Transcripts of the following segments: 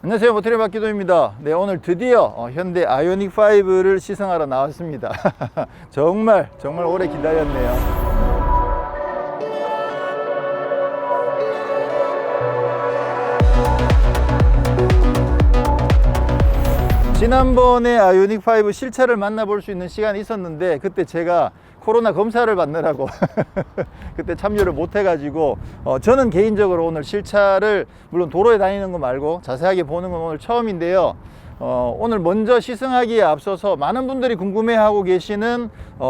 안녕하세요, 모터리 박기도입니다. 네, 오늘 드디어 현대 아이오닉 5를 시승하러 나왔습니다. 정말 오래 기다렸네요. 지난번에 아이오닉 5 실차를 만나볼 수 있는 시간이 있었는데, 그때 제가 코로나 검사를 받느라고 그때 참여를 못 해가지고 저는 개인적으로 오늘 실차를 물론 도로에 다니는 거 말고 자세하게 보는 건 오늘 처음인데요. 오늘 먼저 시승하기에 앞서서 많은 분들이 궁금해하고 계시는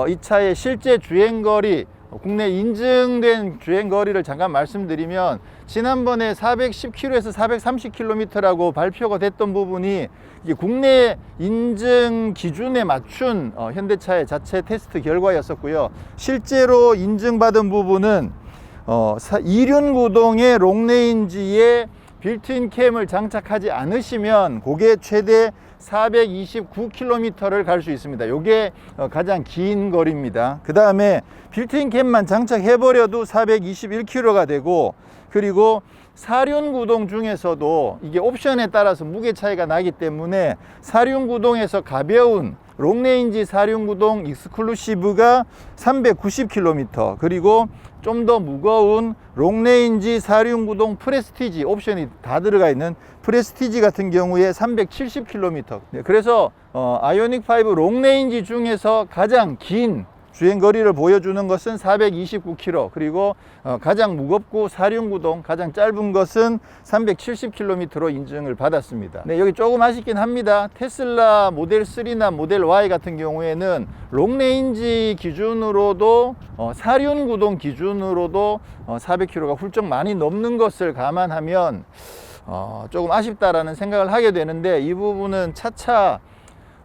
이 차의 실제 주행거리, 국내 인증된 주행거리를 잠깐 말씀드리면, 지난번에 410km에서 430km라고 발표가 됐던 부분이 이게 국내 인증 기준에 맞춘 현대차의 자체 테스트 결과였었고요. 실제로 인증받은 부분은 이륜 구동의 롱레인지에 빌트인 캠을 장착하지 않으시면 그게 최대 429km를 갈 수 있습니다. 이게 가장 긴 거리입니다. 그 다음에 빌트인 캠만 장착해버려도 421km가 되고, 그리고 사륜 구동 중에서도 이게 옵션에 따라서 무게 차이가 나기 때문에 사륜 구동에서 가벼운 롱레인지 사륜 구동 익스클루시브가 390km, 그리고 좀 더 무거운 롱레인지 사륜 구동 프레스티지 옵션이 다 들어가 있는 프레스티지 같은 경우에 370km. 그래서 아이오닉 5 롱레인지 중에서 가장 긴 주행거리를 보여주는 것은 429km, 그리고 가장 무겁고 사륜구동 가장 짧은 것은 370km로 인증을 받았습니다. 네, 여기 조금 아쉽긴 합니다. 테슬라 모델 3나 모델 Y 같은 경우에는 롱레인지 기준으로도 사륜구동 기준으로도 400km가 훌쩍 많이 넘는 것을 감안하면 조금 아쉽다라는 생각을 하게 되는데, 이 부분은 차차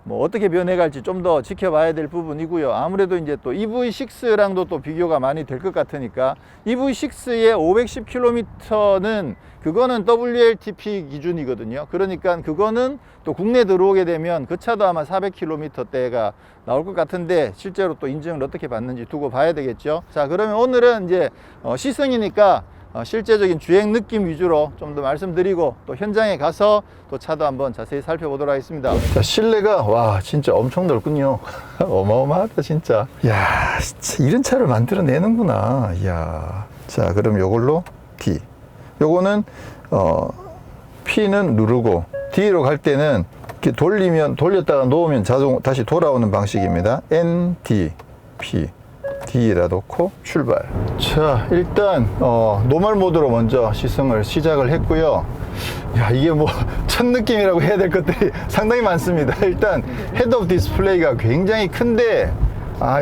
어떻게 변해갈지 좀 더 지켜봐야 될 부분이고요. 아무래도 이제 또 EV6랑도 또 비교가 많이 될 것 같으니까, EV6의 510km는 그거는 WLTP 기준이거든요. 그러니까 그거는 또 국내 들어오게 되면 그 차도 아마 400km대가 나올 것 같은데, 실제로 또 인증을 어떻게 받는지 두고 봐야 되겠죠. 자, 그러면 오늘은 이제 시승이니까 실제적인 주행 느낌 위주로 좀 더 말씀드리고, 또 현장에 가서 또 차도 한번 자세히 살펴보도록 하겠습니다. 자, 실내가 와 진짜 엄청 넓군요. 어마어마하다 진짜. 야, 진짜 이런 차를 만들어내는구나. 이야. 자, 그럼 요걸로 D, 요거는 P는 누르고, D로 갈 때는 이렇게 돌렸다가 놓으면 자동 다시 돌아오는 방식입니다. N, D, P, D에다 놓고 출발. 자, 일단 노멀 모드로 먼저 시승을 시작을 했고요. 야, 이게 뭐 첫 느낌이라고 해야 될 것들이 상당히 많습니다. 일단 헤드업 디스플레이가 굉장히 큰데,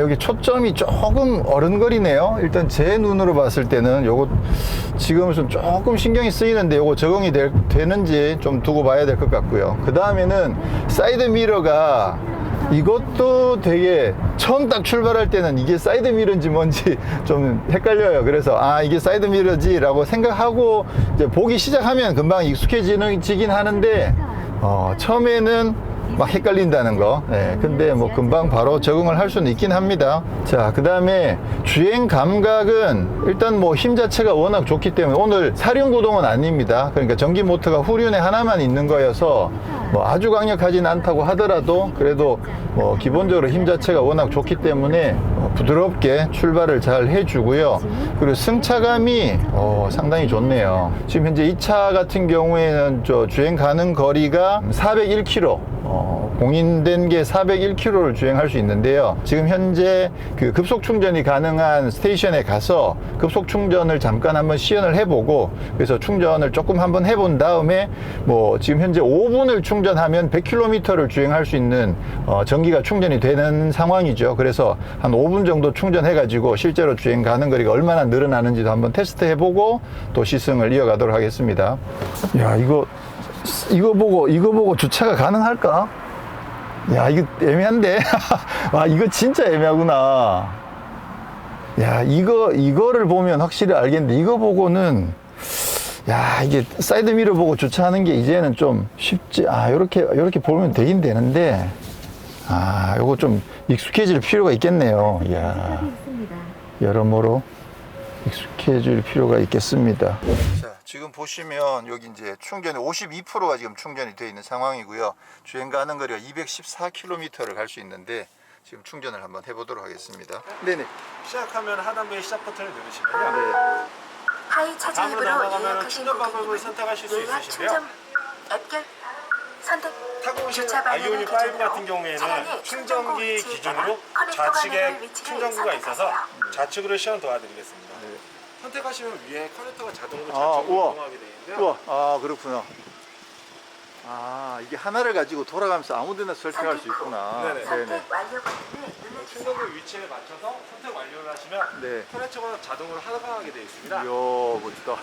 여기 초점이 조금 어른거리네요. 일단 제 눈으로 봤을 때는 요거 지금은 조금 신경이 쓰이는데, 요거 적응이 되는지 좀 두고 봐야 될 것 같고요. 그 다음에는 사이드 미러가, 이것도 되게 처음 딱 출발할 때는 이게 사이드 미러인지 뭔지 좀 헷갈려요. 그래서 이게 사이드 미러지 라고 생각하고 이제 보기 시작하면 금방 익숙해지긴 하는데, 처음에는 막 헷갈린다는 거. 네, 근데 뭐 금방 바로 적응을 할 수는 있긴 합니다. 자, 그 다음에 주행 감각은 일단 뭐 힘 자체가 워낙 좋기 때문에, 오늘 사륜 구동은 아닙니다. 그러니까 전기 모터가 후륜에 하나만 있는 거여서 뭐 아주 강력하진 않다고 하더라도, 그래도 뭐 기본적으로 힘 자체가 워낙 좋기 때문에 부드럽게 출발을 잘 해주고요. 그리고 승차감이 상당히 좋네요. 지금 현재 이 차 같은 경우에는 주행 가는 거리가 401km, 공인된 게 401km를 주행할 수 있는데요. 지금 현재 그 급속 충전이 가능한 스테이션에 가서 급속 충전을 잠깐 한번 시연을 해보고, 그래서 충전을 조금 한번 해본 다음에 뭐 지금 현재 5분을 충전하면 100km를 주행할 수 있는 전기가 충전이 되는 상황이죠. 그래서 한 5분 정도 충전해 가지고 실제로 주행 가는 거리가 얼마나 늘어나는지도 한번 테스트 해보고 또 시승을 이어가도록 하겠습니다. 야, 이거 보고 주차가 가능할까? 야, 이거 애매한데. 와, 이거 진짜 애매하구나. 야, 이거를 보면 확실히 알겠는데, 이거 보고는, 야, 이게 사이드 미러 보고 주차하는 게 이제는 좀 쉽지. 요렇게 보면 되긴 되는데, 요거 좀 익숙해질 필요가 있겠네요. 이야, 여러모로 익숙해질 필요가 있겠습니다. 자, 지금 보시면 여기 이제 충전이 52%가 지금 충전이 되어 있는 상황이고요. 주행 가는 거리가 214km를 갈 수 있는데 지금 충전을 한번 해보도록 하겠습니다. 네네. 시작하면 하단부의 시작 버튼을 누르시면요. 네. 하이 차지 다음으로 앱으로 넘어가면 예약하신 충전 방법을 고객님은 선택하실 수 예약 있으시고요. 충전 앱결 선택 타고 오신 주차 방향을 아이오닉 5 기준으로 같은 경우에는 차량의 충전구 충전기 위치에 기준으로 따라 커넥터 좌측에 가능한 위치를 충전구가 있어서 선택하세요. 좌측으로 시연 도와드리겠습니다. 네. 선택하시면 위에 커넥터가 자동으로 아, 좌측으로 우와. 이동하게 되어 있는데요. 우와, 아 그렇구나. 아 이게 하나를 가지고 돌아가면서 아무데나 설정할 수 있구나. 네네. 선택 완료 버튼을 누르세요. 충전구 위치에 맞춰서 선택 완료를 하시면 네. 커넥터가 자동으로 하강하게 되어 있습니다. 이야 멋지다.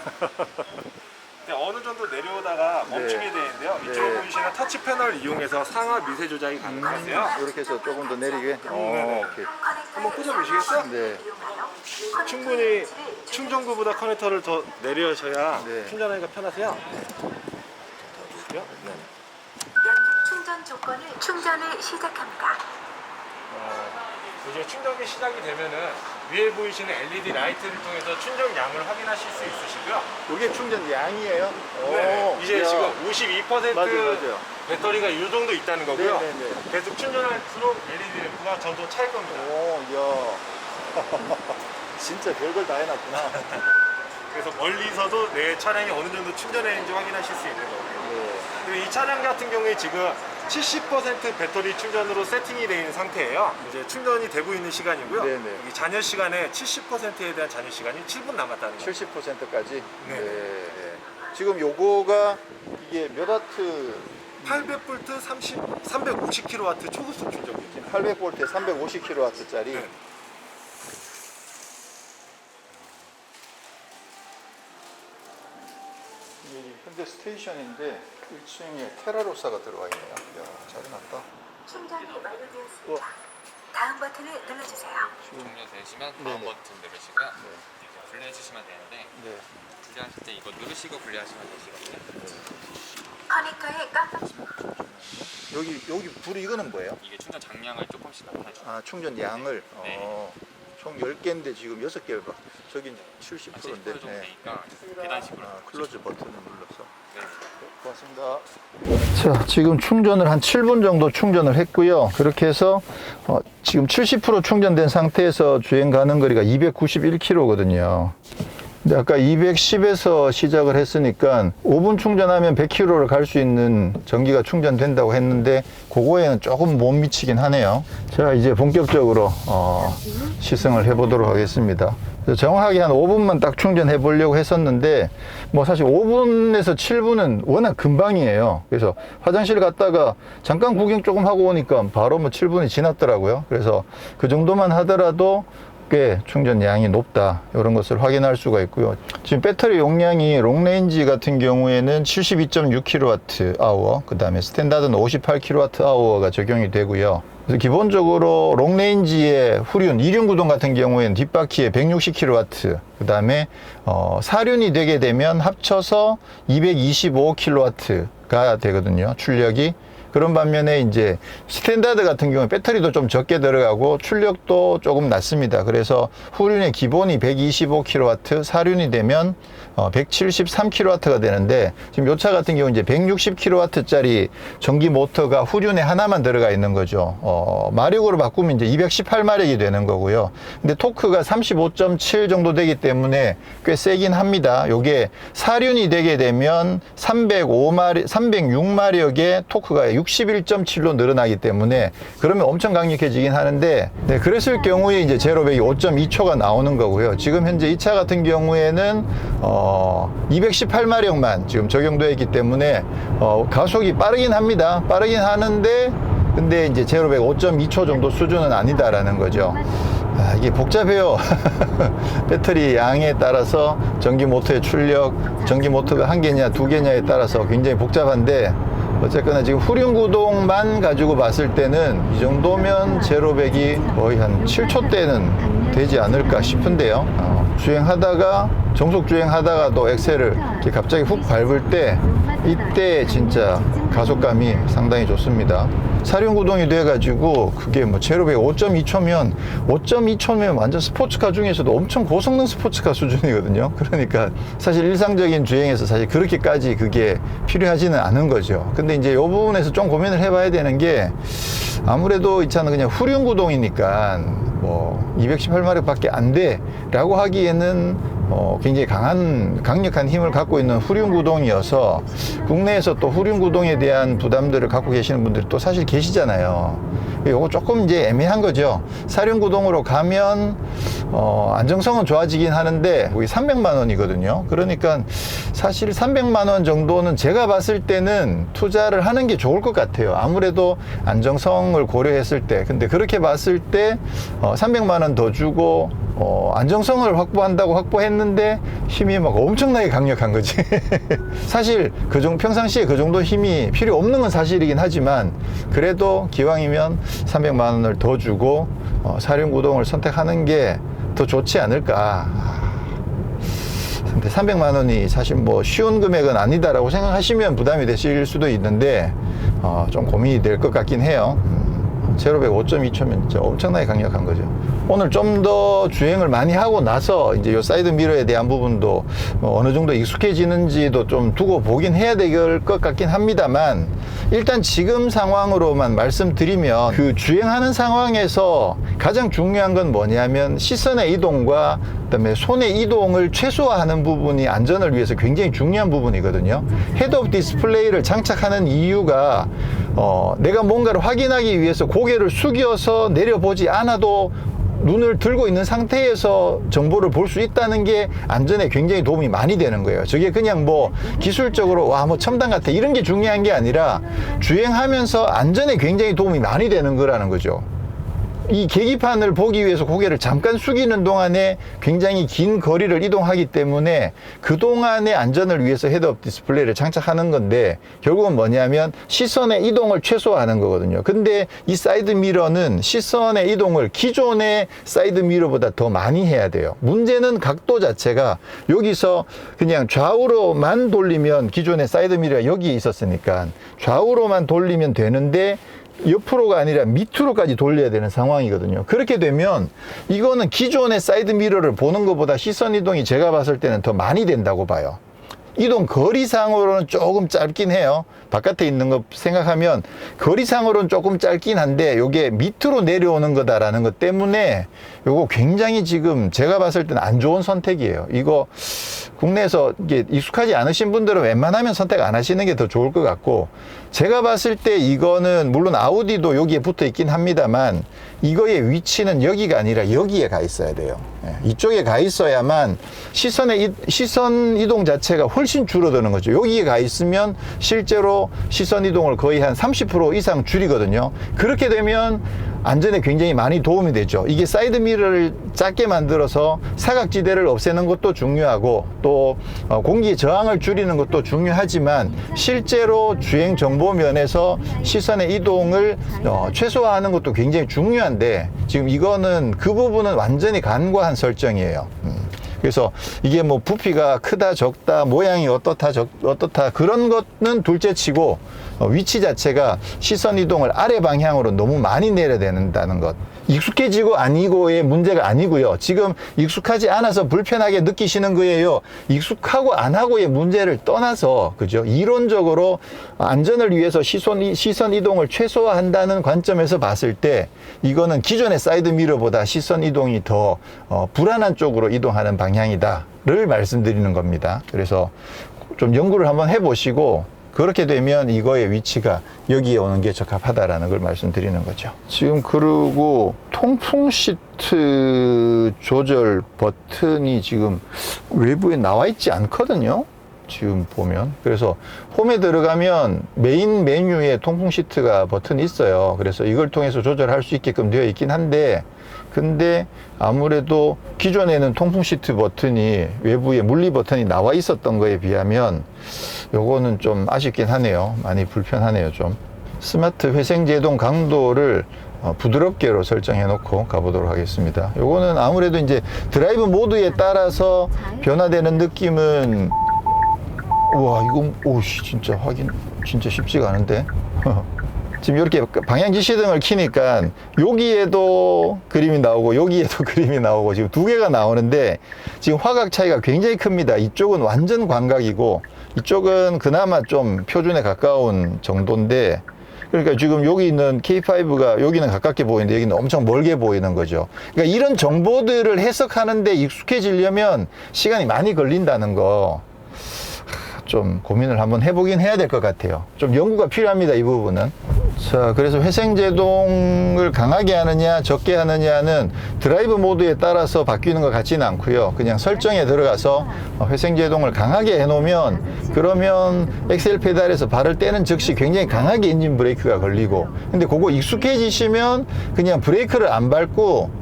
네, 어느 정도 내려오다가 멈추게 되어 있는데요. 네. 이쪽으로 보시면 터치 패널을 이용해서 상하 미세 조작이 가능하세요. 이렇게 해서 조금 더 내리게. 네네. 오케이. 한번 꽂아보시겠어요? 네. 충분히 충전구보다 커넥터를 더 내려셔야 네. 충전하기가 편하세요. 네. 연기 충전 조건을 충전을 시작합니다. 이제 충전기 시작이 되면은 위에 보이시는 LED 라이트를 통해서 충전량을 확인하실 수 있으시고요. 이게 충전 양이에요? 네. 이제 이야. 지금 52% 맞아요. 배터리가 이 정도 있다는 거고요. 네네네. 계속 충전할수록 LED 램프가 점점 찰 겁니다. 오, 이야. 진짜 별걸 다 해놨구나. 그래서 멀리서도 내 차량이 어느 정도 충전했는지 확인하실 수 있는 거고요. 네. 그리고 이 차량 같은 경우에 지금 70% 배터리 충전으로 세팅이 되어 있는 상태예요. 이제 충전이 되고 있는 시간이고요. 네네. 이 잔여 시간에 70%에 대한 잔여 시간이 7분 남았다는 거예요. 70%까지? 네. 지금 요거가 이게 몇 와트? 800V 350kW 초급속 충전기. 800V에 350kW짜리? 네. 여기 현대 스테이션인데 1층에 테라로사가 들어와 있네요. 이야, 잘 해놨다. 충전이 완료되었습니다. 다음 버튼을 눌러주세요. 종료되시면 다음 네네. 버튼 누르시고요. 네. 이제 분리해주시면 되는데 네. 분리하실 때 이거 누르시고 분리하시면 되시거든요. 커넥터에 깜빡 여기 불이 이거는 뭐예요? 이게 충전 장량을 조금씩 나타내죠. 아, 충전 양을? 네. 총 10개인데 지금 6개 봐. 저기 70%인데. 70% 정도 되니까 계단식으로. 클로즈 버튼을 눌러서. 네. 고맙습니다. 자, 지금 충전을 한 7분 정도 충전을 했고요. 그렇게 해서 지금 70% 충전된 상태에서 주행 가는 거리가 291km거든요. 근데 아까 210에서 시작을 했으니까 5분 충전하면 100km를 갈 수 있는 전기가 충전된다고 했는데 그거에는 조금 못 미치긴 하네요. 자, 이제 본격적으로 시승을 해보도록 하겠습니다. 정확하게 한 5분만 딱 충전해 보려고 했었는데 뭐 사실 5분에서 7분은 워낙 금방이에요. 그래서 화장실 갔다가 잠깐 구경 조금 하고 오니까 바로 뭐 7분이 지났더라고요. 그래서 그 정도만 하더라도 꽤 충전량이 높다, 이런 것을 확인할 수가 있고요. 지금 배터리 용량이 롱레인지 같은 경우에는 72.6kWh, 그 다음에 스탠다드는 58kWh가 적용이 되고요. 그래서 기본적으로 롱레인지의 후륜, 이륜 구동 같은 경우에는 뒷바퀴에 160kW, 그 다음에 사륜이 되게 되면 합쳐서 225kW가 되거든요, 출력이. 그런 반면에 이제 스탠다드 같은 경우에 배터리도 좀 적게 들어가고 출력도 조금 낮습니다. 그래서 후륜의 기본이 125kW, 사륜이 되면 173kW가 되는데 지금 이 차 같은 경우 이제 160kW짜리 전기 모터가 후륜에 하나만 들어가 있는 거죠. 마력으로 바꾸면 이제 218마력이 되는 거고요. 근데 토크가 35.7 정도 되기 때문에 꽤 세긴 합니다. 요게 사륜이 되게 되면 306마력의 토크가 61.7로 늘어나기 때문에 그러면 엄청 강력해지긴 하는데, 네, 그랬을 경우에 이제 제로백이 5.2초가 나오는 거고요. 지금 현재 이 차 같은 경우에는 218마력만 지금 적용되어 있기 때문에 가속이 빠르긴 합니다. 빠르긴 하는데 근데 이제 제로백 5.2초 정도 수준은 아니다라는 거죠. 아, 이게 복잡해요. 배터리 양에 따라서 전기 모터의 출력, 전기 모터가 한 개냐 두 개냐에 따라서 굉장히 복잡한데, 어쨌거나 지금 후륜 구동만 가지고 봤을 때는 이 정도면 제로백이 거의 한 7초대는 되지 않을까 싶은데요. 주행하다가 정속 주행하다가도 엑셀을 이렇게 갑자기 훅 밟을 때 이때 진짜 가속감이 상당히 좋습니다. 사륜구동이 돼가지고 그게 뭐 제로백 5.2초면 5.2초면 완전 스포츠카 중에서도 엄청 고성능 스포츠카 수준이거든요. 그러니까 사실 일상적인 주행에서 사실 그렇게까지 그게 필요하지는 않은 거죠. 근데 이제 이 부분에서 좀 고민을 해봐야 되는 게 아무래도 이 차는 그냥 후륜구동이니까 뭐 218마력 밖에 안 돼 라고 하기에는 굉장히 강력한 힘을 갖고 있는 후륜구동이어서 국내에서 또 후륜구동에 대한 부담들을 갖고 계시는 분들이 또 사실 계시잖아요. 요거 조금 이제 애매한 거죠. 사륜구동으로 가면 안정성은 좋아지긴 하는데 거기 300만 원이거든요. 그러니까 사실 300만 원 정도는 제가 봤을 때는 투자를 하는 게 좋을 것 같아요. 아무래도 안정성을 고려했을 때. 근데 그렇게 봤을 때 300만 원 더 주고 안정성을 확보한다고 확보했는데 힘이 막 엄청나게 강력한 거지. 사실 평상시에 그 정도 힘이 필요 없는 건 사실이긴 하지만 그래도 기왕이면 300만 원을 더 주고 사륜구동을 선택하는 게 더 좋지 않을까. 근데 300만 원이 사실 뭐 쉬운 금액은 아니다라고 생각하시면 부담이 되실 수도 있는데 좀 고민이 될 것 같긴 해요. 제로백 5.2초면 진짜 엄청나게 강력한 거죠. 오늘 좀 더 주행을 많이 하고 나서 이제 요 사이드 미러에 대한 부분도 어느 정도 익숙해지는지도 좀 두고 보긴 해야 될 것 같긴 합니다만 일단 지금 상황으로만 말씀드리면 그 주행하는 상황에서 가장 중요한 건 뭐냐면 시선의 이동과 그다음에 손의 이동을 최소화하는 부분이 안전을 위해서 굉장히 중요한 부분이거든요. 헤드업 디스플레이를 장착하는 이유가 내가 뭔가를 확인하기 위해서 고개를 숙여서 내려보지 않아도 눈을 들고 있는 상태에서 정보를 볼 수 있다는 게 안전에 굉장히 도움이 많이 되는 거예요. 저게 그냥 뭐 기술적으로 와 뭐 첨단 같아 이런 게 중요한 게 아니라 주행하면서 안전에 굉장히 도움이 많이 되는 거라는 거죠. 이 계기판을 보기 위해서 고개를 잠깐 숙이는 동안에 굉장히 긴 거리를 이동하기 때문에 그동안의 안전을 위해서 헤드업 디스플레이를 장착하는 건데 결국은 뭐냐면 시선의 이동을 최소화하는 거거든요. 근데 이 사이드 미러는 시선의 이동을 기존의 사이드 미러보다 더 많이 해야 돼요. 문제는 각도 자체가 여기서 그냥 좌우로만 돌리면 기존의 사이드 미러가 여기에 있었으니까 좌우로만 돌리면 되는데 옆으로가 아니라 밑으로까지 돌려야 되는 상황이거든요. 그렇게 되면 이거는 기존의 사이드 미러를 보는 것보다 시선 이동이 제가 봤을 때는 더 많이 된다고 봐요. 이동 거리상으로는 조금 짧긴 해요. 바깥에 있는 거 생각하면 거리상으로는 조금 짧긴 한데 이게 밑으로 내려오는 거다라는 것 때문에 이거 굉장히 지금 제가 봤을 때는 안 좋은 선택이에요. 이거 국내에서 이게 익숙하지 않으신 분들은 웬만하면 선택 안 하시는 게 더 좋을 것 같고 제가 봤을 때 이거는 물론 아우디도 여기에 붙어 있긴 합니다만 이거의 위치는 여기가 아니라 여기에 가 있어야 돼요. 이쪽에 가 있어야만 시선 이동 자체가 훨씬 줄어드는 거죠. 여기에 가 있으면 실제로 시선 이동을 거의 한 30% 이상 줄이거든요. 그렇게 되면 안전에 굉장히 많이 도움이 되죠. 이게 사이드 미러를 작게 만들어서 사각지대를 없애는 것도 중요하고 또 공기 저항을 줄이는 것도 중요하지만 실제로 주행 정보 면에서 시선의 이동을 최소화하는 것도 굉장히 중요한데 지금 이거는 그 부분은 완전히 간과한 설정이에요. 그래서 이게 뭐 부피가 크다 적다 모양이 어떻다 그런 것은 둘째치고 위치 자체가 시선 이동을 아래 방향으로 너무 많이 내려야 된다는 것. 익숙해지고 아니고의 문제가 아니고요. 지금 익숙하지 않아서 불편하게 느끼시는 거예요. 익숙하고 안 하고의 문제를 떠나서 그죠? 이론적으로 안전을 위해서 시선 이동을 최소화한다는 관점에서 봤을 때 이거는 기존의 사이드 미러보다 시선 이동이 더 불안한 쪽으로 이동하는 방향이다를 말씀드리는 겁니다. 그래서 좀 연구를 한번 해보시고 그렇게 되면 이거의 위치가 여기에 오는 게 적합하다라는 걸 말씀드리는 거죠. 지금 그리고 통풍 시트 조절 버튼이 지금 외부에 나와 있지 않거든요. 지금 보면. 그래서 홈에 들어가면 메인 메뉴에 통풍 시트가 버튼이 있어요. 그래서 이걸 통해서 조절할 수 있게끔 되어 있긴 한데 근데 아무래도 기존에는 통풍 시트 버튼이 외부에 물리 버튼이 나와 있었던 거에 비하면 요거는 좀 아쉽긴 하네요. 많이 불편하네요. 좀 스마트 회생 제동 강도를 부드럽게로 설정해 놓고 가보도록 하겠습니다. 요거는 아무래도 이제 드라이브 모드에 따라서 변화되는 느낌은 우와 이거 오씨 진짜 확인 진짜 쉽지가 않은데 지금 이렇게 방향 지시등을 켜니까 여기에도 그림이 나오고 여기에도 그림이 나오고 지금 두 개가 나오는데 지금 화각 차이가 굉장히 큽니다. 이쪽은 완전 광각이고 이쪽은 그나마 좀 표준에 가까운 정도인데, 그러니까 지금 여기 있는 K5가 여기는 가깝게 보이는데 여기는 엄청 멀게 보이는 거죠. 그러니까 이런 정보들을 해석하는데 익숙해지려면 시간이 많이 걸린다는 거 좀 고민을 한번 해보긴 해야 될 것 같아요. 좀 연구가 필요합니다, 이 부분은. 자, 그래서 회생제동을 강하게 하느냐 적게 하느냐는 드라이브 모드에 따라서 바뀌는 것 같지는 않고요. 그냥 설정에 들어가서 회생제동을 강하게 해놓으면, 그러면 엑셀 페달에서 발을 떼는 즉시 굉장히 강하게 엔진 브레이크가 걸리고, 근데 그거 익숙해지시면 그냥 브레이크를 안 밟고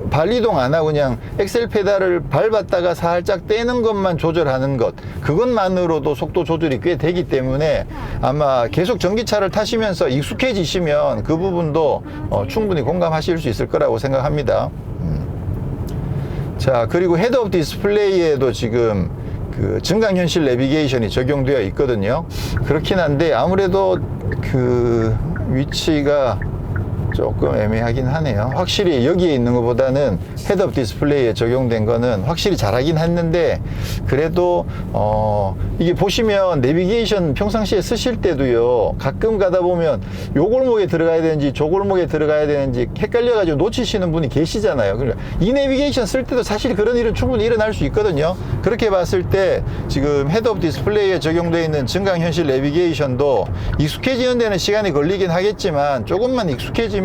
발 이동 안 하고 그냥 엑셀 페달을 밟았다가 살짝 떼는 것만 조절하는 것, 그것만으로도 속도 조절이 꽤 되기 때문에 아마 계속 전기차를 타시면서 익숙해지시면 그 부분도 충분히 공감하실 수 있을 거라고 생각합니다. 자, 그리고 헤드업 디스플레이에도 지금 그 증강현실 내비게이션이 적용되어 있거든요. 그렇긴 한데 아무래도 그 위치가 조금 애매하긴 하네요. 확실히 여기에 있는 것보다는 헤드업 디스플레이에 적용된 거는 확실히 잘하긴 했는데, 그래도 이게 보시면 내비게이션 평상시에 쓰실 때도요, 가끔 가다 보면 요 골목에 들어가야 되는지 저 골목에 들어가야 되는지 헷갈려 가지고 놓치시는 분이 계시잖아요. 그러니까 이 내비게이션 쓸 때도 사실 그런 일은 충분히 일어날 수 있거든요. 그렇게 봤을 때 지금 헤드업 디스플레이에 적용되어 있는 증강현실 내비게이션도 익숙해지는 데는 시간이 걸리긴 하겠지만 조금만 익숙해지면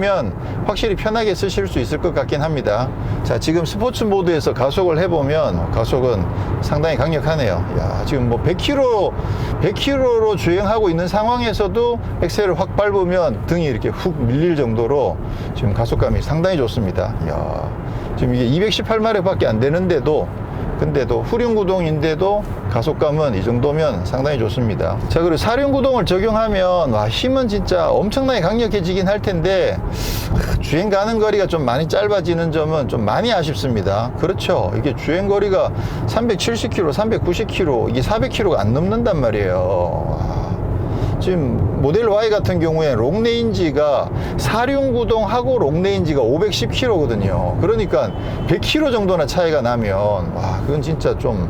확실히 편하게 쓰실 수 있을 것 같긴 합니다. 자, 지금 스포츠 모드에서 가속을 해보면 가속은 상당히 강력하네요. 야, 지금 뭐 100km로 주행하고 있는 상황에서도 엑셀을 확 밟으면 등이 이렇게 훅 밀릴 정도로 지금 가속감이 상당히 좋습니다. 야, 지금 이게 218마력 밖에 안 되는데도, 근데도 후륜구동인데도 가속감은 이 정도면 상당히 좋습니다. 자, 그리고 사륜구동을 적용하면 와, 힘은 진짜 엄청나게 강력해지긴 할 텐데 주행 가는 거리가 좀 많이 짧아지는 점은 좀 많이 아쉽습니다. 그렇죠, 이게 주행거리가 370km, 390km, 이게 400km가 안 넘는단 말이에요. 와. 지금 모델 Y 같은 경우에 롱레인지가 사륜구동하고 롱레인지가 510km거든요. 그러니까 100km 정도나 차이가 나면 와, 그건 진짜 좀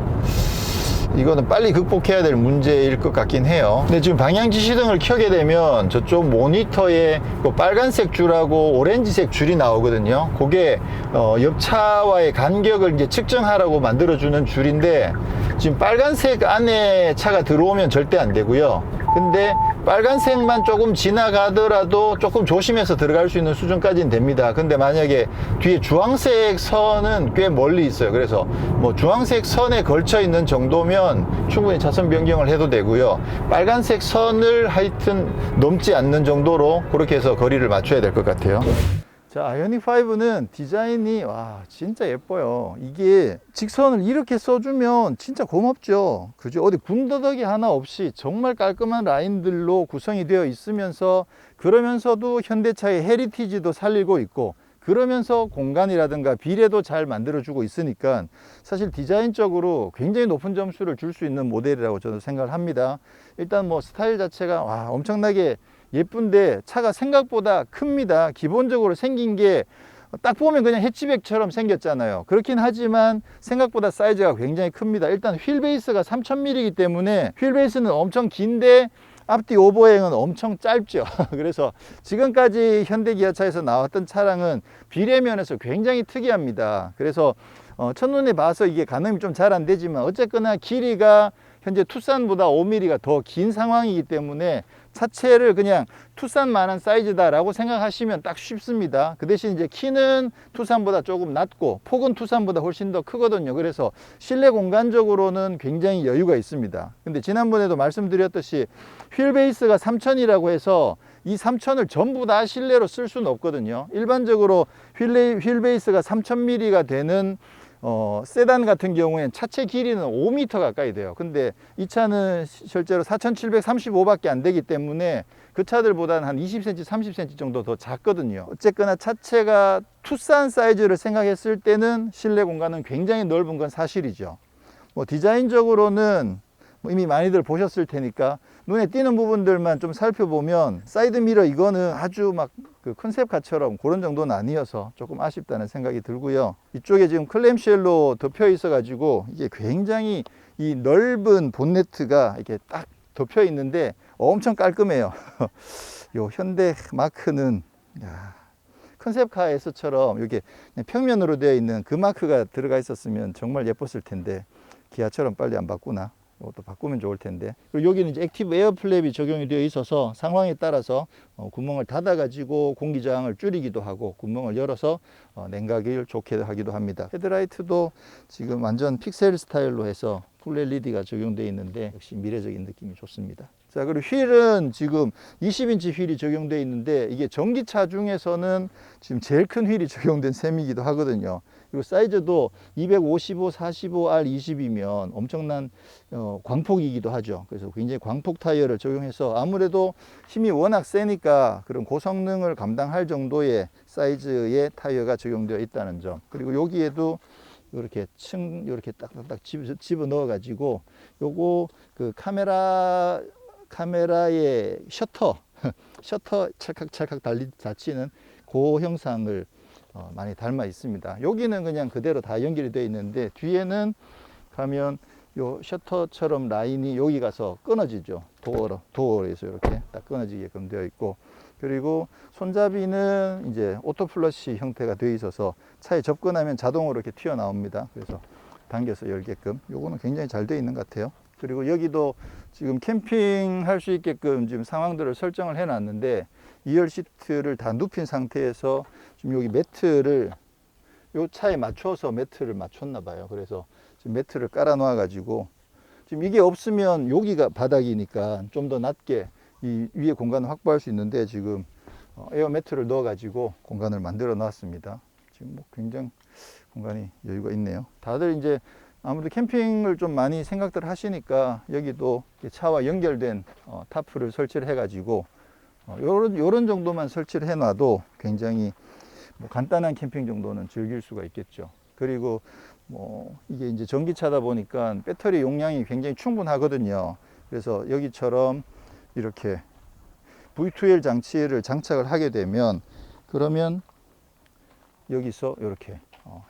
이거는 빨리 극복해야 될 문제일 것 같긴 해요. 근데 지금 방향 지시등을 켜게 되면 저쪽 모니터에 그 빨간색 줄하고 오렌지색 줄이 나오거든요. 그게 옆차와의 간격을 이제 측정하라고 만들어주는 줄인데, 지금 빨간색 안에 차가 들어오면 절대 안 되고요. 근데 빨간색만 조금 지나가더라도 조금 조심해서 들어갈 수 있는 수준까지는 됩니다. 근데 만약에 뒤에 주황색 선은 꽤 멀리 있어요. 그래서 뭐 주황색 선에 걸쳐 있는 정도면 충분히 차선 변경을 해도 되고요. 빨간색 선을 하여튼 넘지 않는 정도로 그렇게 해서 거리를 맞춰야 될 것 같아요. 자, 아이오닉5는 디자인이 와, 진짜 예뻐요. 이게 직선을 이렇게 써주면 진짜 고맙죠. 그죠? 어디 군더더기 하나 없이 정말 깔끔한 라인들로 구성이 되어 있으면서, 그러면서도 현대차의 헤리티지도 살리고 있고, 그러면서 공간이라든가 비례도 잘 만들어주고 있으니까 사실 디자인적으로 굉장히 높은 점수를 줄 수 있는 모델이라고 저는 생각을 합니다. 일단 뭐 스타일 자체가 와, 엄청나게 예쁜데 차가 생각보다 큽니다. 기본적으로 생긴 게 딱 보면 그냥 해치백처럼 생겼잖아요. 그렇긴 하지만 생각보다 사이즈가 굉장히 큽니다. 일단 휠 베이스가 3000mm이기 때문에 휠 베이스는 엄청 긴데 앞뒤 오버행은 엄청 짧죠. 그래서 지금까지 현대 기아차에서 나왔던 차량은 비례면에서 굉장히 특이합니다. 그래서 첫눈에 봐서 이게 가늠이 좀 잘 안 되지만 어쨌거나 길이가 현재 투싼보다 5mm가 더 긴 상황이기 때문에 차체를 그냥 투싼만한 사이즈다라고 생각하시면 딱 쉽습니다. 그 대신 이제 키는 투싼보다 조금 낮고 폭은 투싼보다 훨씬 더 크거든요. 그래서 실내 공간적으로는 굉장히 여유가 있습니다. 근데 지난번에도 말씀드렸듯이 휠 베이스가 3000이라고 해서 이 3000을 전부 다 실내로 쓸 수는 없거든요. 일반적으로 휠 베이스가 3000mm가 되는 세단 같은 경우엔 차체 길이는 5m 가까이 돼요. 근데 이 차는 실제로 4735밖에 안 되기 때문에 그 차들보다는 한 20cm, 30cm 정도 더 작거든요. 어쨌거나 차체가 투싼 사이즈를 생각했을 때는 실내 공간은 굉장히 넓은 건 사실이죠. 뭐 디자인적으로는 뭐 이미 많이들 보셨을 테니까 눈에 띄는 부분들만 좀 살펴보면 사이드 미러 이거는 아주 막 그 컨셉카처럼 그런 정도는 아니어서 조금 아쉽다는 생각이 들고요. 이쪽에 지금 클램쉘로 덮여 있어 가지고 이게 굉장히 이 넓은 본네트가 이렇게 딱 덮여 있는데 엄청 깔끔해요. 요 현대 마크는 컨셉카에서처럼 이렇게 평면으로 되어 있는 그 마크가 들어가 있었으면 정말 예뻤을 텐데 기아처럼 빨리 안 바꾸나? 이것도 바꾸면 좋을 텐데. 그리고 여기는 이제 액티브 에어 플랩이 적용이 되어 있어서 상황에 따라서 구멍을 닫아 가지고 공기저항을 줄이기도 하고 구멍을 열어서 냉각을 좋게 하기도 합니다. 헤드라이트도 지금 완전 픽셀 스타일로 해서 풀 LED가 적용되어 있는데 역시 미래적인 느낌이 좋습니다. 자, 그리고 휠은 지금 20인치 휠이 적용되어 있는데 이게 전기차 중에서는 지금 제일 큰 휠이 적용된 셈이기도 하거든요. 그리고 사이즈도 255, 45, R20이면 엄청난 광폭이기도 하죠. 그래서 굉장히 광폭 타이어를 적용해서 아무래도 힘이 워낙 세니까 그런 고성능을 감당할 정도의 사이즈의 타이어가 적용되어 있다는 점. 그리고 여기에도 이렇게 이렇게 딱딱딱 집어 넣어 가지고 요거 그 카메라의 셔터 찰칵찰칵 닫히는 그 형상을 많이 닮아 있습니다. 여기는 그냥 그대로 다 연결이 되어 있는데 뒤에는 가면 요 셔터처럼 라인이 여기 가서 끊어지죠. 도어에서 이렇게 딱 끊어지게끔 되어 있고, 그리고 손잡이는 이제 오토 플러시 형태가 되어 있어서 차에 접근하면 자동으로 이렇게 튀어나옵니다. 그래서 당겨서 열게끔 요거는 굉장히 잘 되어 있는 것 같아요. 그리고 여기도 지금 캠핑 할 수 있게끔 지금 상황들을 설정을 해 놨는데 2열 시트를 다 눕힌 상태에서 지금 여기 매트를 요 차에 맞춰서 매트를 맞췄나 봐요. 그래서 지금 매트를 깔아 놓아 가지고 지금 이게 없으면 여기가 바닥이니까 좀 더 낮게 이 위에 공간을 확보할 수 있는데 지금 에어 매트를 넣어 가지고 공간을 만들어 놨습니다. 지금 뭐 굉장히 공간이 여유가 있네요. 다들 이제 아무래도 캠핑을 좀 많이 생각들 하시니까 여기도 차와 연결된 타프를 설치를 해 가지고 요런 정도만 설치를 해 놔도 굉장히 뭐 간단한 캠핑 정도는 즐길 수가 있겠죠. 그리고 뭐 이게 이제 전기차다 보니까 배터리 용량이 굉장히 충분하거든요. 그래서 여기처럼 이렇게 V2L 장치를 장착을 하게 되면 그러면 여기서 이렇게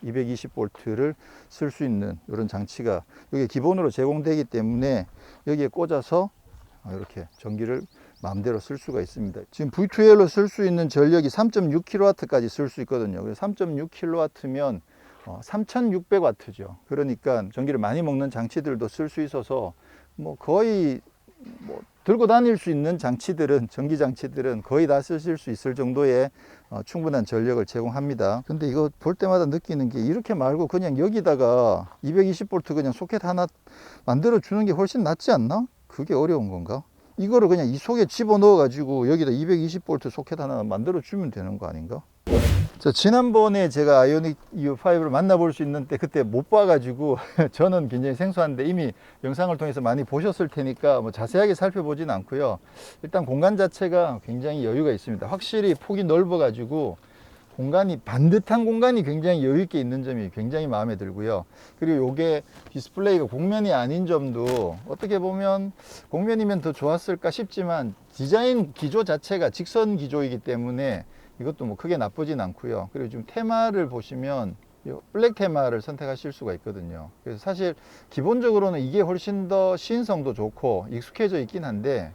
220V를 쓸 수 있는 이런 장치가 여기 기본으로 제공되기 때문에 여기에 꽂아서 이렇게 전기를 마음대로 쓸 수가 있습니다. 지금 V2L로 쓸 수 있는 전력이 3.6kW까지 쓸 수 있거든요. 그래서 3.6kW면 3600W죠. 그러니까 전기를 많이 먹는 장치들도 쓸 수 있어서 뭐 거의 뭐 들고 다닐 수 있는 장치들은, 전기 장치들은 거의 다 쓰실 수 있을 정도의 충분한 전력을 제공합니다. 근데 이거 볼 때마다 느끼는 게 이렇게 말고 그냥 여기다가 220V 그냥 소켓 하나 만들어 주는 게 훨씬 낫지 않나? 그게 어려운 건가? 이거를 그냥 이 속에 집어 넣어 가지고 여기다 220V 소켓 하나 만들어 주면 되는 거 아닌가? 자, 지난번에 제가 아이오닉 EU5를 만나볼 수 있는데 그때 못 봐가지고 저는 굉장히 생소한데 이미 영상을 통해서 많이 보셨을 테니까 뭐 자세하게 살펴보진 않고요. 일단 공간 자체가 굉장히 여유가 있습니다. 확실히 폭이 넓어가지고 공간이, 반듯한 공간이 굉장히 여유 있게 있는 점이 굉장히 마음에 들고요. 그리고 이게 디스플레이가 곡면이 아닌 점도 어떻게 보면 곡면이면 더 좋았을까 싶지만 디자인 기조 자체가 직선 기조이기 때문에 이것도 뭐 크게 나쁘진 않고요. 그리고 지금 테마를 보시면 블랙 테마를 선택하실 수가 있거든요. 그래서 사실 기본적으로는 이게 훨씬 더 시인성도 좋고 익숙해져 있긴 한데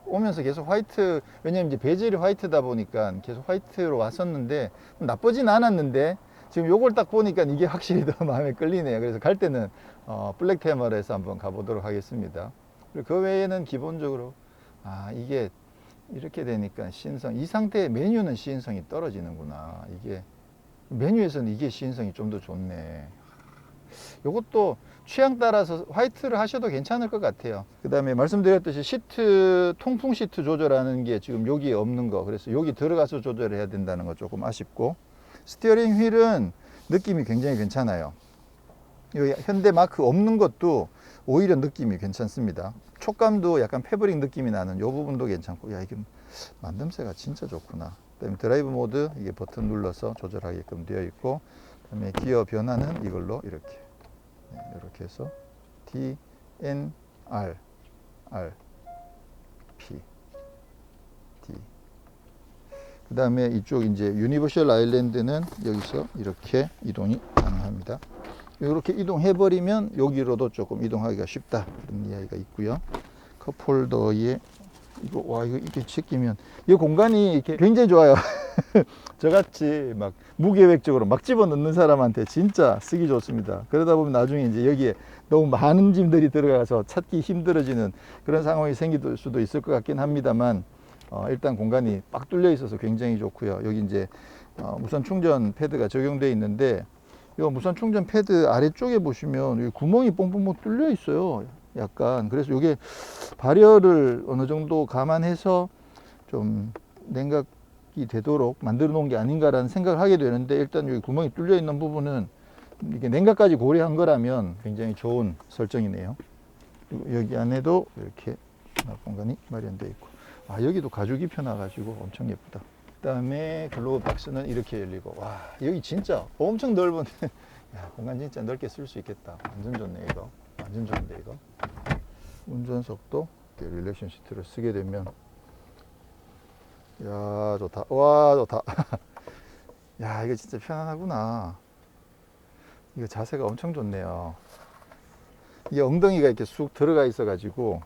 오면서 계속 화이트, 왜냐면 이제 베젤이 화이트다 보니까 계속 화이트로 왔었는데 나쁘진 않았는데 지금 요걸 딱 보니까 이게 확실히 더 마음에 끌리네요. 그래서 갈 때는 블랙 테마로 해서 한번 가보도록 하겠습니다. 그리고 그 외에는 기본적으로 이게 이렇게 되니까 시인성, 이 상태의 메뉴는 시인성이 떨어지는구나. 이게 메뉴에서는 이게 시인성이 좀 더 좋네. 이것도 취향 따라서 화이트를 하셔도 괜찮을 것 같아요. 그 다음에 말씀드렸듯이 시트, 통풍 시트 조절하는 게 지금 여기에 없는 거, 그래서 여기 들어가서 조절해야 된다는 거 조금 아쉽고, 스티어링 휠은 느낌이 굉장히 괜찮아요. 여기 현대 마크 없는 것도 오히려 느낌이 괜찮습니다. 촉감도 약간 패브릭 느낌이 나는 이 부분도 괜찮고, 야, 이게 만듦새가 진짜 좋구나. 그다음에 드라이브 모드, 이게 버튼 눌러서 조절하게끔 되어 있고, 그다음에 기어 변화는 이걸로 이렇게 이렇게 해서 D, N, R, R, P, D. 그 다음에 이쪽 이제 유니버셜 아일랜드는 여기서 이렇게 이동이 가능합니다. 이렇게 이동해버리면 여기로도 조금 이동하기가 쉽다. 그런 이야기가 있고요. 컵홀더에 이거 와 이거 이렇게 제끼면 이 공간이 이렇게 굉장히 좋아요. 저같이 막 무계획적으로 막 집어넣는 사람한테 진짜 쓰기 좋습니다. 그러다 보면 나중에 이제 여기에 너무 많은 짐들이 들어가서 찾기 힘들어지는 그런 상황이 생길 수도 있을 것 같긴 합니다만 일단 공간이 빡 뚫려 있어서 굉장히 좋고요. 여기 이제 무선 충전 패드가 적용되어 있는데 이 무선 충전 패드 아래쪽에 보시면 여기 구멍이 뽕뽕 뚫려 있어요. 약간 그래서 이게 발열을 어느 정도 감안해서 좀 냉각이 되도록 만들어 놓은 게 아닌가라는 생각을 하게 되는데 일단 여기 구멍이 뚫려 있는 부분은 이게 냉각까지 고려한 거라면 굉장히 좋은 설정이네요. 그리고 여기 안에도 이렇게 수납 공간이 마련되어 있고 여기도 가죽이 펴놔가지고 엄청 예쁘다. 그 다음에 글로브 박스는 이렇게 열리고 와 여기 진짜 엄청 넓은 야, 공간 진짜 넓게 쓸 수 있겠다. 완전 좋네 이거. 완전 좋은데 이거. 운전석도 이렇게 릴렉션 시트를 쓰게 되면 야 좋다. 와 좋다. 야 이거 진짜 편안하구나. 이거 자세가 엄청 좋네요. 이게 엉덩이가 이렇게 쑥 들어가 있어 가지고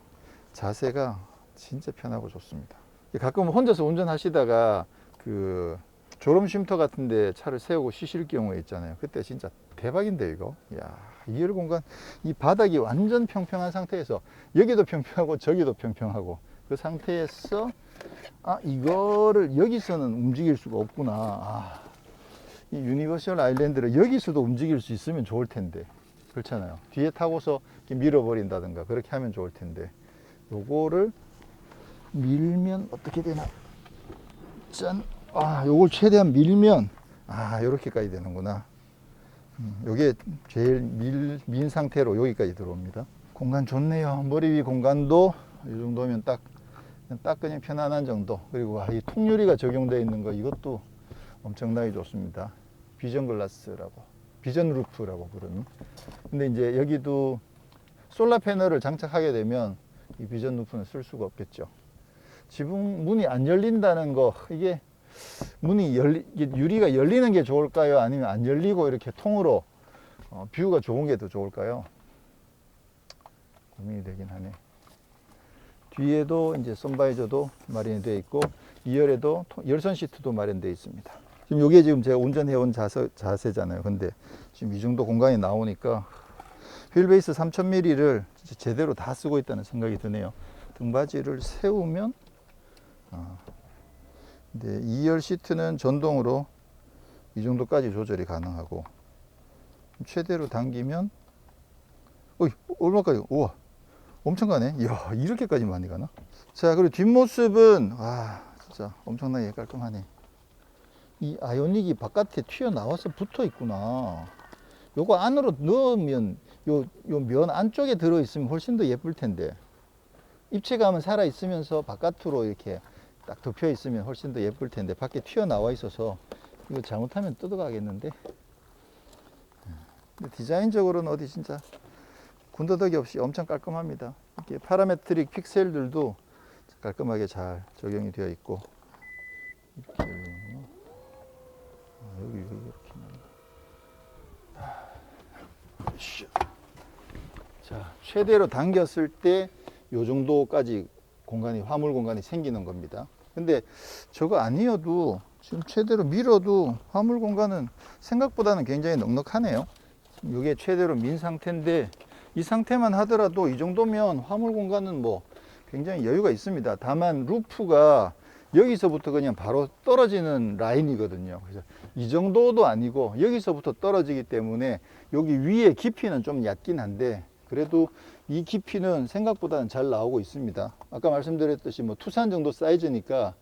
자세가 진짜 편하고 좋습니다. 가끔 혼자서 운전하시다가 그 졸음 쉼터 같은데 차를 세우고 쉬실 경우에 있잖아요. 그때 진짜 대박인데 이거. 야 2열 공간 이 바닥이 완전 평평한 상태에서 여기도 평평하고 저기도 평평하고 그 상태에서 이거를 여기서는 움직일 수가 없구나. 이 유니버셜 아일랜드를 여기서도 움직일 수 있으면 좋을 텐데 그렇잖아요. 뒤에 타고서 이렇게 밀어버린다든가 그렇게 하면 좋을 텐데 요거를 밀면 어떻게 되나. 짠. 요걸 최대한 밀면 요렇게까지 되는구나. 요게 제일 민 상태로 여기까지 들어옵니다. 공간 좋네요. 머리 위 공간도 이 정도면 딱 그냥 편안한 정도. 그리고 이 통유리가 적용되어 있는 거 이것도 엄청나게 좋습니다. 비전 글라스라고, 비전 루프라고 부르는. 근데 이제 여기도 솔라 패널을 장착하게 되면 이 비전 루프는 쓸 수가 없겠죠. 지붕 문이 안 열린다는 거, 이게 문이 유리가 열리는 게 좋을까요? 아니면 안 열리고 이렇게 통으로 뷰가 좋은 게 더 좋을까요? 고민이 되긴 하네. 뒤에도 이제 선바이저도 마련이 되어 있고 2열에도 열선 시트도 마련되어 있습니다. 지금 이게 지금 제가 운전해온 자세잖아요. 근데 지금 이 정도 공간이 나오니까 휠베이스 3000mm를 제대로 다 쓰고 있다는 생각이 드네요. 등받이를 세우면 근데 2열 시트는 전동으로 이 정도까지 조절이 가능하고 최대로 당기면 얼마까지? 우와 엄청 가네. 이야 이렇게까지 많이 가나? 자 그리고 뒷모습은 진짜 엄청나게 깔끔하네. 이 아이오닉이 바깥에 튀어나와서 붙어 있구나. 요거 안으로 넣으면 요 면 안쪽에 들어있으면 훨씬 더 예쁠 텐데 입체감은 살아 있으면서 바깥으로 이렇게 딱 덮여 있으면 훨씬 더 예쁠 텐데 밖에 튀어나와 있어서 이거 잘못하면 뜯어가겠는데. 근데 디자인적으로는 어디 진짜 군더더기 없이 엄청 깔끔합니다. 이렇게 파라메트릭 픽셀들도 깔끔하게 잘 적용이 되어 있고 이렇게 여기 이렇게 자 최대로 당겼을 때 요 정도까지 공간이 화물 공간이 생기는 겁니다. 근데 저거 아니어도 지금 최대로 밀어도 화물 공간은 생각보다는 굉장히 넉넉하네요. 이게 최대로 민 상태인데 이 상태만 하더라도 이 정도면 화물 공간은 뭐 굉장히 여유가 있습니다. 다만 루프가 여기서부터 그냥 바로 떨어지는 라인이거든요. 그래서 이 정도도 아니고 여기서부터 떨어지기 때문에 여기 위에 깊이는 좀 얕긴 한데 그래도 이 깊이는 생각보다는 잘 나오고 있습니다. 아까 말씀드렸듯이 뭐 투싼 정도 사이즈니까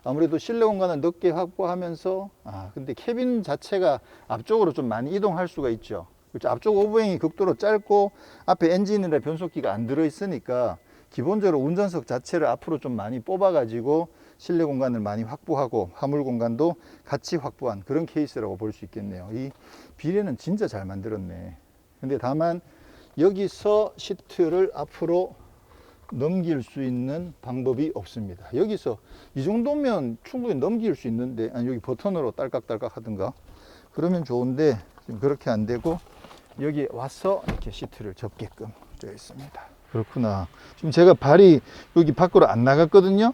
아무래도 실내 공간을 넓게 확보하면서 근데 캐빈 자체가 앞쪽으로 좀 많이 이동할 수가 있죠. 그렇죠. 앞쪽 오브행이 극도로 짧고 앞에 엔진이나 변속기가 안 들어 있으니까 기본적으로 운전석 자체를 앞으로 좀 많이 뽑아 가지고 실내 공간을 많이 확보하고 화물 공간도 같이 확보한 그런 케이스라고 볼 수 있겠네요. 이 비례는 진짜 잘 만들었네. 근데 다만 여기서 시트를 앞으로 넘길 수 있는 방법이 없습니다. 여기서 이 정도면 충분히 넘길 수 있는데, 아니 여기 버튼으로 딸깍딸깍 하든가 그러면 좋은데 지금 그렇게 안 되고 여기 와서 이렇게 시트를 접게끔 되어 있습니다. 그렇구나. 지금 제가 발이 여기 밖으로 안 나갔거든요.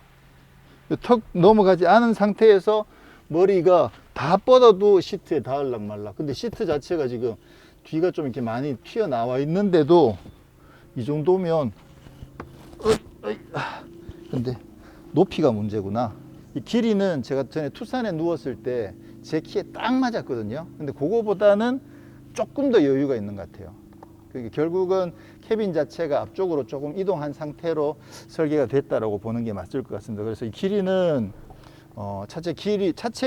턱 넘어가지 않은 상태에서 머리가 다 뻗어도 시트에 닿을란 말라. 근데 시트 자체가 지금 뒤가 좀 이렇게 많이 튀어나와 있는데도 이 정도면 근데 높이가 문제구나. 이 길이는 제가 전에 투싼에 누웠을 때 제 키에 딱 맞았거든요. 근데 그거보다는 조금 더 여유가 있는 것 같아요. 그러니까 결국은 캐빈 자체가 앞쪽으로 조금 이동한 상태로 설계가 됐다라고 보는 게 맞을 것 같습니다. 그래서 이 길이는 차체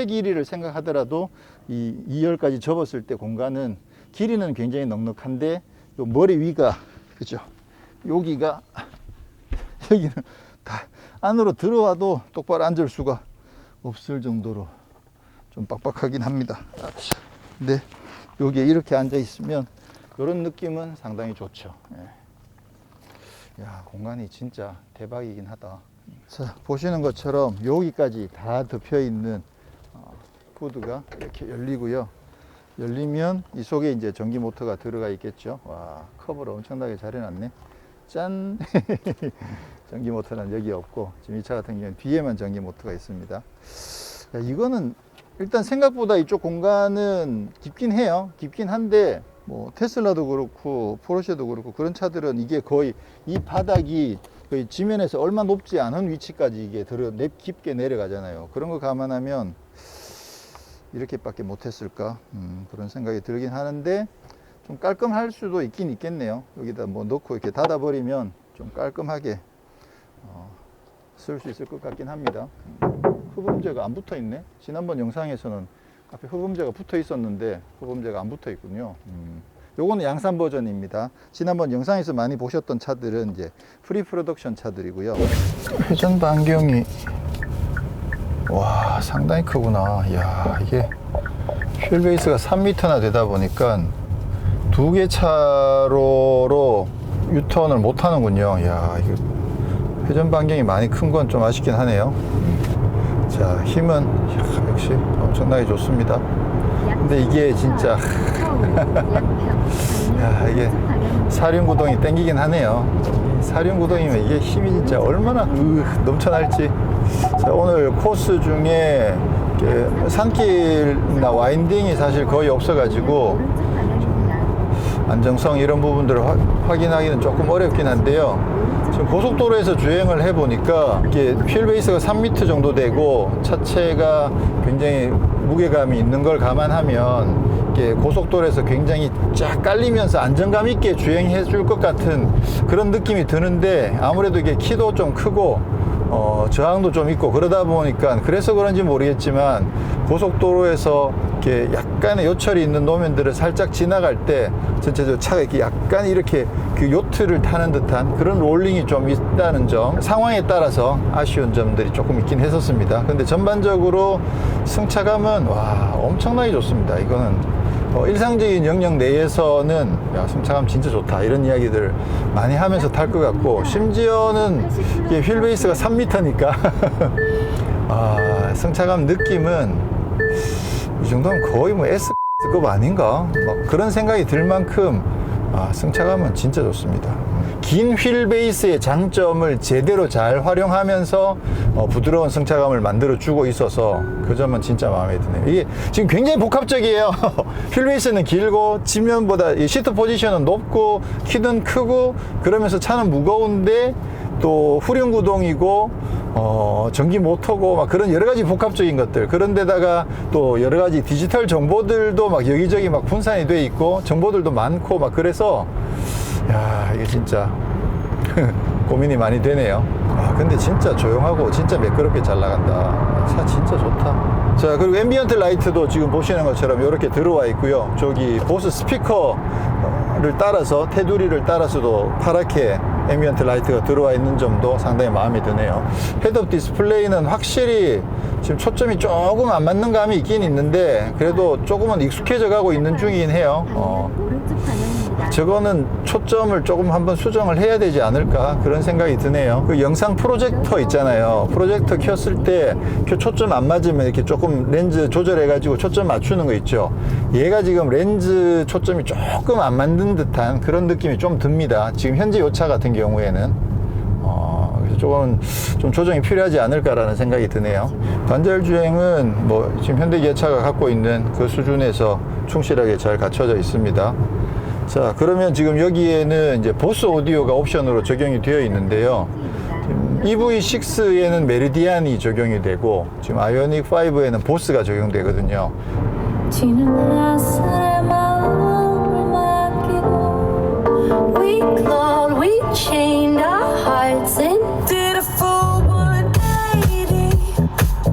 길이를 생각하더라도 이 2열까지 접었을 때 공간은 길이는 굉장히 넉넉한데 요 머리 위가 그죠? 여기는 다 안으로 들어와도 똑바로 앉을 수가 없을 정도로 좀 빡빡하긴 합니다. 근데 여기에 이렇게 앉아 있으면 이런 느낌은 상당히 좋죠. 예. 야, 공간이 진짜 대박이긴 하다. 자, 보시는 것처럼 여기까지 다 덮여 있는 후드가 이렇게 열리고요. 열리면 이 속에 이제 전기 모터가 들어가 있겠죠. 와, 커버를 엄청나게 잘 해놨네. 짠! 전기 모터는 여기 없고, 지금 이 차 같은 경우는 뒤에만 전기 모터가 있습니다. 야, 이거는 일단 생각보다 이쪽 공간은 깊긴 해요. 깊긴 한데, 뭐, 테슬라도 그렇고, 포르쉐도 그렇고, 그런 차들은 이게 거의 이 바닥이 거의 지면에서 얼마 높지 않은 위치까지 이게 깊게 내려가잖아요. 그런 거 감안하면 이렇게밖에 못했을까? 그런 생각이 들긴 하는데, 좀 깔끔할 수도 있긴 있겠네요. 여기다 뭐 넣고 이렇게 닫아버리면 좀 깔끔하게 쓸 수 있을 것 같긴 합니다. 흡음재가 안 붙어 있네. 지난번 영상에서는 앞에 흡음재가 붙어 있었는데 흡음재가 안 붙어 있군요. 요거는 양산 버전입니다. 지난번 영상에서 많이 보셨던 차들은 이제 프리 프로덕션 차들이고요. 회전 반경이 와, 상당히 크구나. 이야, 이게 휠 베이스가 3m나 되다 보니까 두 개 차로로 유턴을 못 하는군요. 이야, 이거 회전 반경이 많이 큰 건 좀 아쉽긴 하네요. 자, 힘은 역시 엄청나게 좋습니다. 근데 이게 진짜 야, 이게 사륜구동이 땡기긴 하네요. 사륜구동이면 이게 힘이 진짜 얼마나 넘쳐날지. 자, 오늘 코스 중에 산길이나 와인딩이 사실 거의 없어가지고 안정성 이런 부분들을 확인하기는 조금 어렵긴 한데요. 지금 고속도로에서 주행을 해보니까 이게 휠 베이스가 3m 정도 되고 차체가 굉장히 무게감이 있는 걸 감안하면 이게 고속도로에서 굉장히 쫙 깔리면서 안정감 있게 주행해 줄 것 같은 그런 느낌이 드는데, 아무래도 이게 키도 좀 크고 저항도 좀 있고 그러다 보니까 그래서 그런지 모르겠지만 고속도로에서 이렇게 약간의 요철이 있는 노면들을 살짝 지나갈 때 전체적으로 차가 이렇게 약간 이렇게 그 요트를 타는 듯한 그런 롤링이 좀 있다는 점, 상황에 따라서 아쉬운 점들이 조금 있긴 했었습니다. 근데 전반적으로 승차감은 와, 엄청나게 좋습니다. 이거는 일상적인 영역 내에서는 야, 승차감 진짜 좋다 이런 이야기들 많이 하면서 탈 것 같고, 심지어는 이게 휠 베이스가 3m니까 아, 승차감 느낌은 이 정도면 거의 뭐 S급 아닌가 막 그런 생각이 들 만큼 승차감은 진짜 좋습니다. 긴 휠 베이스의 장점을 제대로 잘 활용하면서 부드러운 승차감을 만들어 주고 있어서 그 점은 진짜 마음에 드네요. 이게 지금 굉장히 복합적이에요. 휠 베이스는 길고 지면보다 이 시트 포지션은 높고 키는 크고 그러면서 차는 무거운데 또 후륜 구동이고 전기 모터고 막 그런 여러 가지 복합적인 것들, 그런데다가 또 여러 가지 디지털 정보들도 막 여기저기 막 분산이 돼 있고 정보들도 많고 막 그래서 야, 이게 진짜 고민이 많이 되네요. 근데 진짜 조용하고 진짜 매끄럽게 잘 나간다. 차 진짜 좋다. 자, 그리고 앰비언트 라이트도 지금 보시는 것처럼 이렇게 들어와 있고요. 저기 보스 스피커를 따라서 테두리를 따라서도 파랗게 앰비언트 라이트가 들어와 있는 점도 상당히 마음에 드네요. 헤드업 디스플레이는 확실히 지금 초점이 조금 안 맞는 감이 있긴 있는데 그래도 조금은 익숙해져 가고 있는 중이긴 해요. 저거는 초점을 조금 한번 수정을 해야 되지 않을까 그런 생각이 드네요. 그 영상 프로젝터 있잖아요. 프로젝터 켰을 때 그 초점 안 맞으면 이렇게 조금 렌즈 조절해 가지고 초점 맞추는 거 있죠. 얘가 지금 렌즈 초점이 조금 안 맞는 듯한 그런 느낌이 좀 듭니다. 지금 현재 이 차 같은 경우에는 그래서 조금 좀 조정이 필요하지 않을까라는 생각이 드네요. 반자율 주행은 뭐 지금 현대기아차가 갖고 있는 그 수준에서 충실하게 잘 갖춰져 있습니다. 자, 그러면 지금 여기에는 이제 보스 오디오가 옵션으로 적용이 되어 있는데요. EV6에는 메리디안이 적용이 되고 지금 아이오닉 5에는 보스가 적용되거든요. We clawed, we chained our hearts and did a full 180.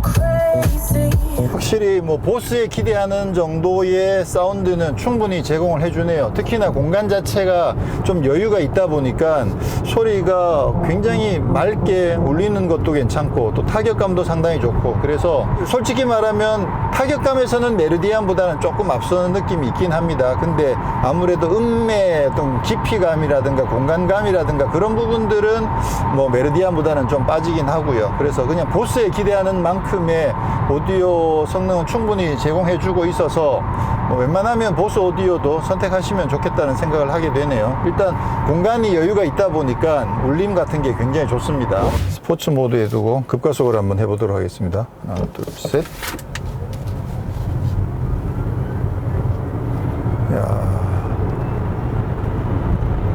Crazy. 확실히 뭐 보스에 기대하는 정도의 사운드는 충분히 제공을 해주네요. 특히나 공간 자체가 좀 여유가 있다 보니까 소리가 굉장히 맑게 울리는 것도 괜찮고 또 타격감도 상당히 좋고, 그래서 솔직히 말하면 타격감에서는 메르디안보다는 조금 앞서는 느낌이 있긴 합니다. 근데 아무래도 음의 어떤 깊이감이라든가 공간감이라든가 그런 부분들은 뭐 메르디안보다는 좀 빠지긴 하고요. 그래서 그냥 보스에 기대하는 만큼의 오디오 성능은 충분히 제공해주고 있어서 뭐 웬만하면 보스 오디오도 선택하시면 좋겠다는 생각을 하게 되네요. 일단 공간이 여유가 있다 보니까 울림 같은 게 굉장히 좋습니다. 스포츠 모드에 두고 급가속을 한번 해보도록 하겠습니다. 하나, 둘, 셋.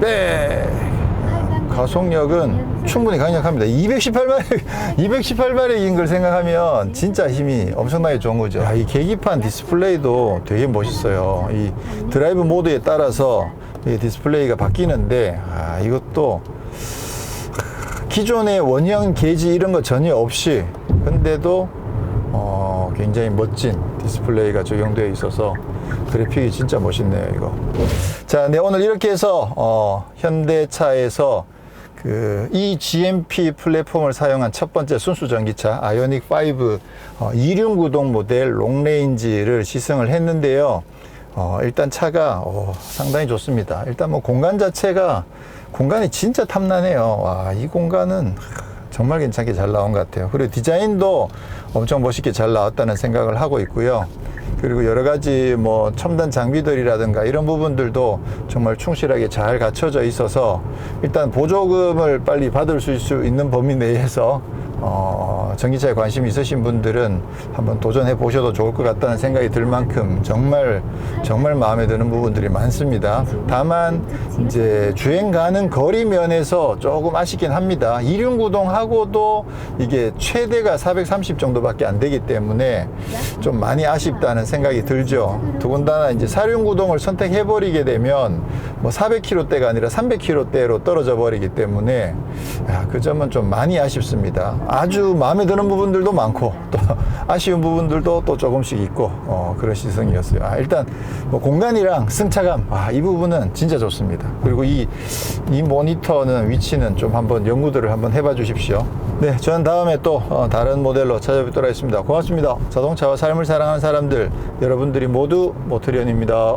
네. 가속력은 충분히 강력합니다. 218마력인 걸 생각하면 진짜 힘이 엄청나게 좋은 거죠. 야, 이 계기판 디스플레이도 되게 멋있어요. 이 드라이브 모드에 따라서 이 디스플레이가 바뀌는데, 이것도 기존의 원형 게지 이런 거 전혀 없이, 근데도 굉장히 멋진 디스플레이가 적용되어 있어서 그래픽이 진짜 멋있네요, 이거. 자, 네, 오늘 이렇게 해서 현대차에서 이 GMP 플랫폼을 사용한 첫 번째 순수 전기차 아이오닉 5 2륜구동 모델 롱레인지를 시승을 했는데요. 일단 차가 상당히 좋습니다. 일단 뭐 공간 자체가, 공간이 진짜 탐나네요. 와, 이 공간은 정말 괜찮게 잘 나온 것 같아요. 그리고 디자인도 엄청 멋있게 잘 나왔다는 생각을 하고 있고요. 그리고 여러 가지 뭐 첨단 장비들이라든가 이런 부분들도 정말 충실하게 잘 갖춰져 있어서 일단 보조금을 빨리 받을 수 있는 범위 내에서 전기차에 관심 있으신 분들은 한번 도전해 보셔도 좋을 것 같다는 생각이 들 만큼 정말 마음에 드는 부분들이 많습니다. 다만 이제 주행 가는 거리 면에서 조금 아쉽긴 합니다. 2륜 구동하고도 이게 최대가 430 정도밖에 안 되기 때문에 좀 많이 아쉽다는 생각이 들죠. 더군다나 이제 4륜 구동을 선택해 버리게 되면 뭐 400km대가 아니라 300km대로 떨어져 버리기 때문에 그 점은 좀 많이 아쉽습니다. 아주 마음에 드는 부분들도 많고 또 아쉬운 부분들도 또 조금씩 있고 그런 시승이었어요. 일단 뭐 공간이랑 승차감, 이 부분은 진짜 좋습니다. 그리고 이 모니터는 위치는 좀 한번 연구들을 한번 해봐 주십시오. 네, 저는 다음에 또 다른 모델로 찾아뵙도록 하겠습니다. 고맙습니다. 자동차와 삶을 사랑하는 사람들, 여러분들이 모두 모트리언입니다.